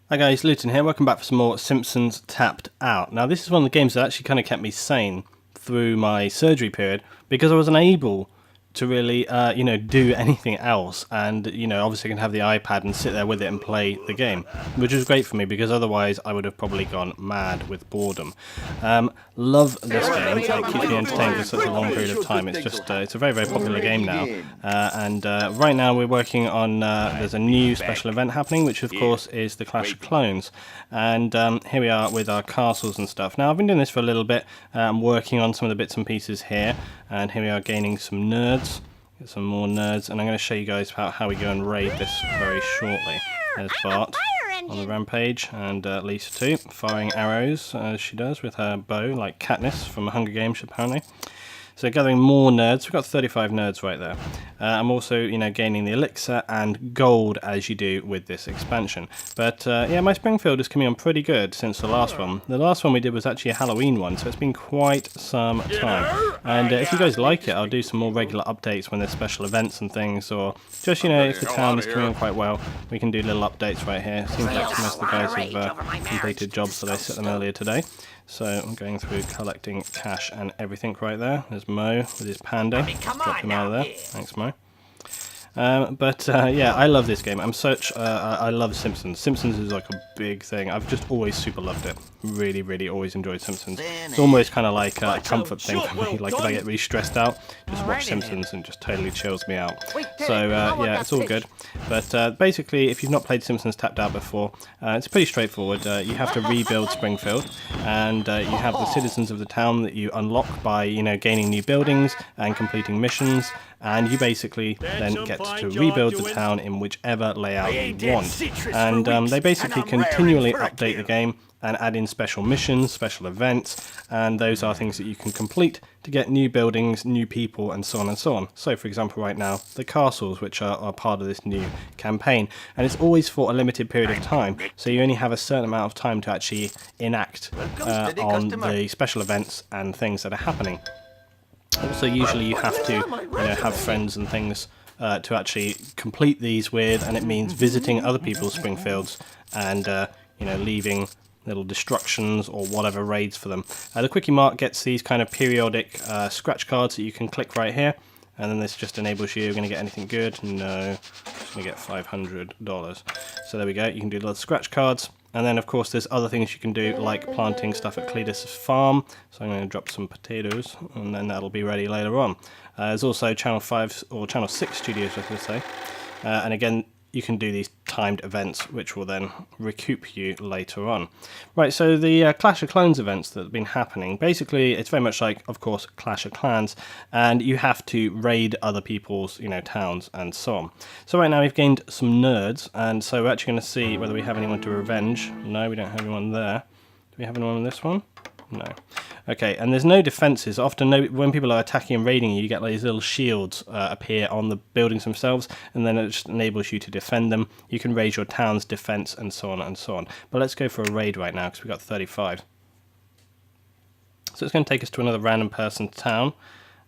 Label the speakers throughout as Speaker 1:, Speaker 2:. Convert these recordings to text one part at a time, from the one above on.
Speaker 1: Hi guys, Luetin here. Welcome back for some more Simpsons Tapped Out. Now this is one of the games that actually kind of kept me sane through my surgery period because I was unable to really, do anything else. And, obviously I can have the iPad and sit there with it and play the game, which was great for me because otherwise I would have probably gone mad with boredom. Love this game. It keeps me entertained for such a long period of time. It's just, it's a very, very popular game now. And right now we're working on, there's a new special event happening, which of course is the Clash of Clones. And here we are with our castles and stuff. Now I've been doing this for a little bit. I'm working on some of the bits and pieces here. And here we are gaining some nerds. Get some more nerds, and I'm going to show you guys how we go and raid this very shortly. There's Bart on the rampage, and Lisa too, firing arrows as she does with her bow, like Katniss from Hunger Games apparently. So gathering more nerds. We've got 35 nerds right there. I'm also, gaining the elixir and gold as you do with this expansion. But yeah, my Springfield is coming on pretty good since the last one. The last one we did was actually a Halloween one, so it's been quite some time. And if you guys like it, I'll do some more regular updates when there's special events and things, or just, if the town is coming on quite well, we can do little updates right here. Seems like most of the guys have completed jobs that I set them earlier today. So I'm going through collecting cash and everything right there. There's Mo with his panda. Drop him out of there. Thanks, Mo. Yeah, I love this game. I love Simpsons. Simpsons is like a big thing. I've just always super loved it. Really, really always enjoyed Simpsons. It's almost kind of like a comfort thing for me. Like if I get really stressed out, just watch Simpsons and just totally chills me out. So yeah, it's all good. But basically, if you've not played Simpsons Tapped Out before, it's pretty straightforward. You have to rebuild Springfield, and you have the citizens of the town that you unlock by gaining new buildings and completing missions. And you basically then get to rebuild the town in whichever layout you want. And they basically continually update the game and add in special missions, special events, and those are things that you can complete to get new buildings, new people, and so on and so on. So for example right now, the castles, which are part of this new campaign, and it's always for a limited period of time, so you only have a certain amount of time to actually enact on the special events and things that are happening. Also, usually you have to have friends and things to actually complete these with, and it means visiting other people's Springfields and leaving little destructions or whatever raids for them. The Quickie Mart gets these kind of periodic scratch cards that you can click right here, and then this just enables you. Going to get anything good? No, just going to get $500. So there we go. You can do little scratch cards. And then, of course, there's other things you can do, like planting stuff at Cletus' farm. So I'm going to drop some potatoes, and then that'll be ready later on. There's also Channel 5, or Channel 6 studios, I should say. And again, you can do these timed events, which will then recoup you later on. Right, so the Clash of Clones events that have been happening, basically, it's very much like, of course, Clash of Clans, and you have to raid other people's, towns and so on. So right now we've gained some nerds, and so we're actually going to see whether we have anyone to revenge. No, we don't have anyone there. Do we have anyone on this one? No. Okay, and there's no defences. Often when people are attacking and raiding you, you get like these little shields appear on the buildings themselves, and then it just enables you to defend them. You can raise your town's defence and so on and so on. But let's go for a raid right now because we've got 35. So it's going to take us to another random person's town,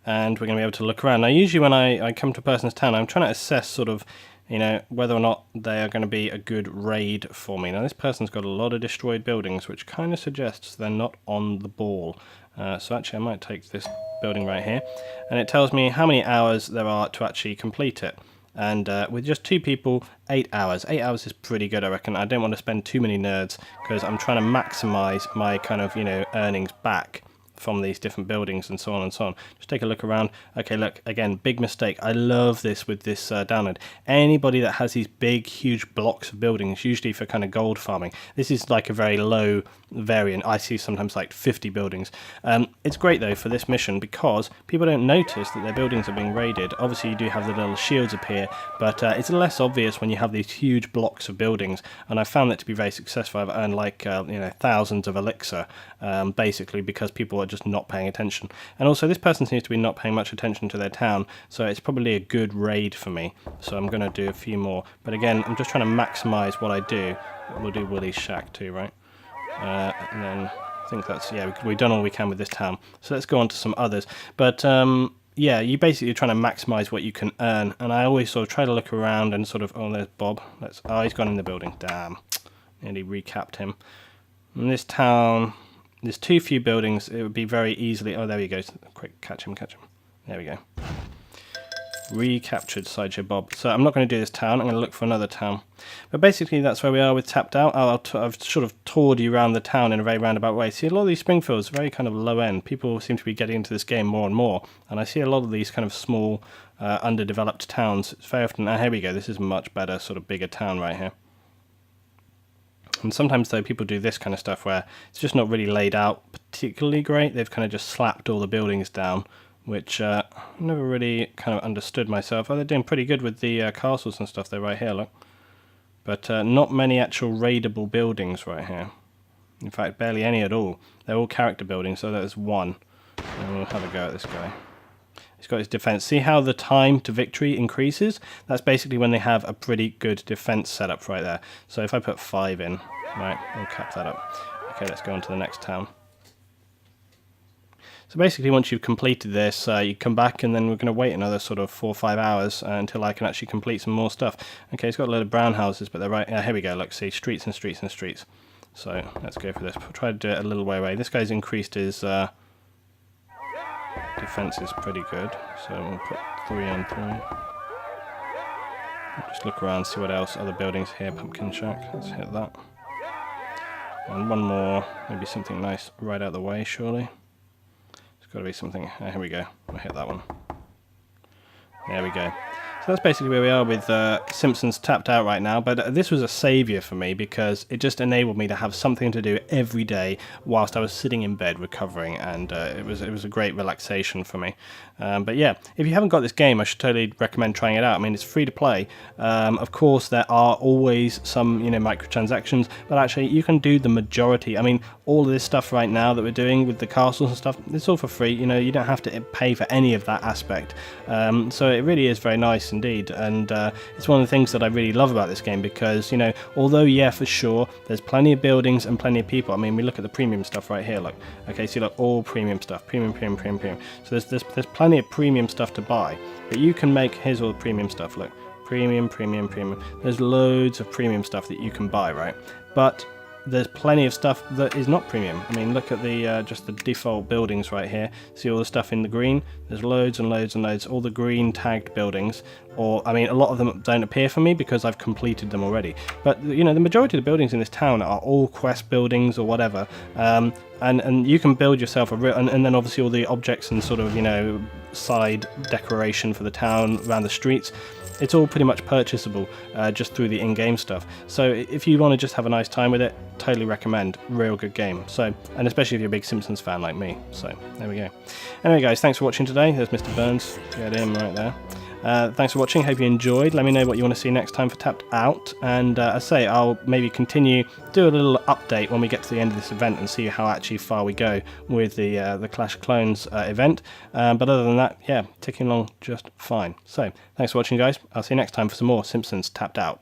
Speaker 1: and we're going to be able to look around. Now usually when I come to a person's town, I'm trying to assess sort of whether or not they are going to be a good raid for me. Now this person's got a lot of destroyed buildings, which kind of suggests they're not on the ball. So actually I might take this building right here, and it tells me how many hours there are to actually complete it. And with just 2 people, 8 hours. 8 hours is pretty good, I reckon. I don't want to spend too many nerds, because I'm trying to maximise my kind of, earnings back from these different buildings and so on and so on. Just take a look around. Okay, look, again, big mistake. I love this with this download. Anybody that has these big, huge blocks of buildings, usually for kind of gold farming, this is like a very low variant. I see sometimes like 50 buildings. It's great though for this mission because people don't notice that their buildings are being raided. Obviously you do have the little shields appear, but it's less obvious when you have these huge blocks of buildings, and I found that to be very successful. I've earned like thousands of elixir basically because people are just not paying attention. And also this person seems to be not paying much attention to their town, so it's probably a good raid for me. So I'm going to do a few more, but again I'm just trying to maximize what I do. We'll do Willie's shack too, right? And then I think that's, yeah, we've done all we can with this town, so let's go on to some others. But yeah, you basically trying to maximize what you can earn, and I always sort of try to look around and sort of, oh, there's Bob. Oh, he's gone in the building, damn. Nearly recapped him. In this town, there's too few buildings. It would be very easily... Oh, there we go. Quick, catch him. There we go. Recaptured Sideshow Bob. So I'm not going to do this town. I'm going to look for another town. But basically, that's where we are with Tapped Out. I've sort of toured you around the town in a very roundabout way. See, a lot of these Springfields are very kind of low end. People seem to be getting into this game more and more. And I see a lot of these kind of small, underdeveloped towns. It's very often... here we go. This is much better, sort of bigger town right here. And sometimes, though, people do this kind of stuff where it's just not really laid out particularly great. They've kind of just slapped all the buildings down, which I never really kind of understood myself. Oh, they're doing pretty good with the castles and stuff. They're right here, look. But not many actual raidable buildings right here. In fact, barely any at all. They're all character buildings, so there's one. And we'll have a go at this guy. He's got his defense. See how the time to victory increases? That's basically when they have a pretty good defense set up right there. So if I put 5 in, right, we'll cap that up. Okay, let's go on to the next town. So basically, once you've completed this, you come back, and then we're going to wait another sort of 4 or 5 hours until I can actually complete some more stuff. Okay, it's got a load of brown houses, but they're right... here we go, look, see, streets and streets and streets. So let's go for this. We'll try to do it a little way away. This guy's increased his... defense is pretty good, so we'll put 3 on 3. Just look around, see what else, other buildings here, Pumpkin Shack, let's hit that. And one more, maybe something nice right out of the way, surely. It's got to be something, here we go, we'll hit that one. There we go. So that's basically where we are with Simpsons Tapped Out right now, but this was a saviour for me because it just enabled me to have something to do every day whilst I was sitting in bed recovering, and it was a great relaxation for me. But yeah, if you haven't got this game, I should totally recommend trying it out. I mean, it's free to play. Of course, there are always some, microtransactions, but actually you can do the majority. I mean, all of this stuff right now that we're doing with the castles and stuff, it's all for free. You don't have to pay for any of that aspect. So it really is very nice indeed, and it's one of the things that I really love about this game because, although, yeah, for sure, there's plenty of buildings and plenty of people. I mean, we look at the premium stuff right here, look. Okay, so look, all premium stuff, premium. So there's plenty of premium stuff to buy, but you can make, here's all the premium stuff, look, premium. There's loads of premium stuff that you can buy, right? But there's plenty of stuff that is not premium. I mean, look at the just the default buildings right here. See all the stuff in the green? There's loads and loads and loads, all the green tagged buildings. Or, I mean, a lot of them don't appear for me because I've completed them already. But, the majority of the buildings in this town are all quest buildings or whatever. And you can build yourself a real... And then obviously all the objects and sort of, side decoration for the town around the streets. It's all pretty much purchasable just through the in-game stuff. So if you want to just have a nice time with it, totally recommend. Real good game. So, and especially if you're a big Simpsons fan like me. So there we go. Anyway, guys, thanks for watching today. There's Mr. Burns. Get him right there. Thanks for watching. Hope you enjoyed. Let me know what you want to see next time for Tapped Out. And as I say, I'll maybe continue, do a little update when we get to the end of this event and see how actually far we go with the Clash of Clones event. But other than that, yeah, ticking along just fine. So thanks for watching, guys. I'll see you next time for some more Simpsons Tapped Out.